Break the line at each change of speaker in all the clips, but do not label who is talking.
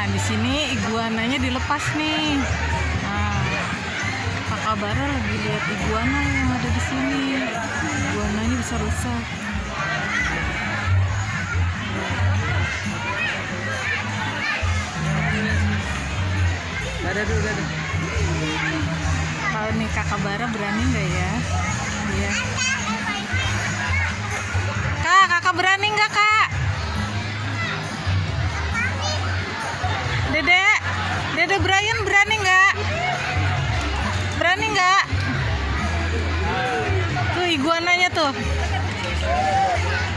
Nah, di sini iguananya dilepas nih. Nah, Kakak Bara lagi lihat iguana yang ada di sini. Iguananya bisa rusak. Udah. Kalau nih Kakak Bara berani nggak ya? Iya. Kak, Kakak berani nggak, Kak? Dede Brian berani nggak? Berani nggak? Tuh iguananya tuh.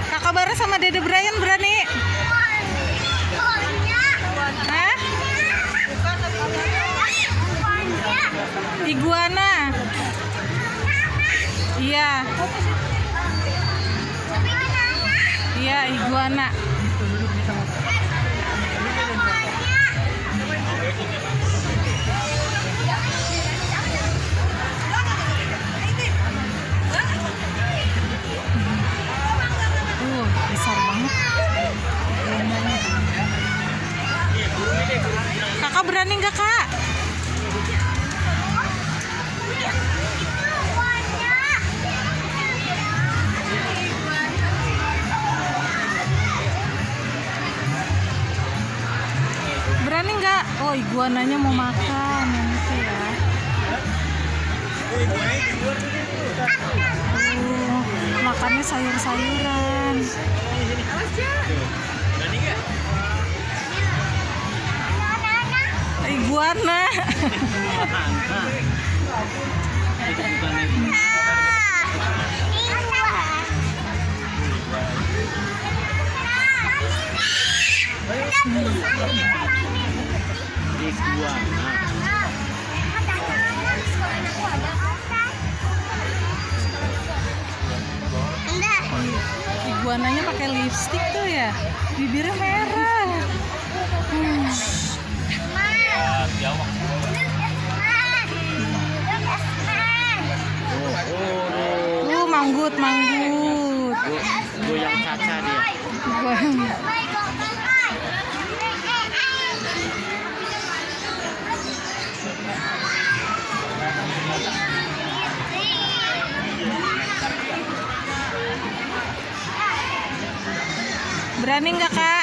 Kakak Bara sama Dede Brian berani? Hah? Iguana. Iya. Iya, iguana. Besar banget. Kakak berani nggak, Kak? Berani nggak? Oh, iguananya mau makan yang itu ya. Makannya sayur-sayuran. Iguana. Iguananya pakai lipstik tuh ya, bibirnya merah. Manggut.
Goyang caca dia.
Berani nggak, Kak?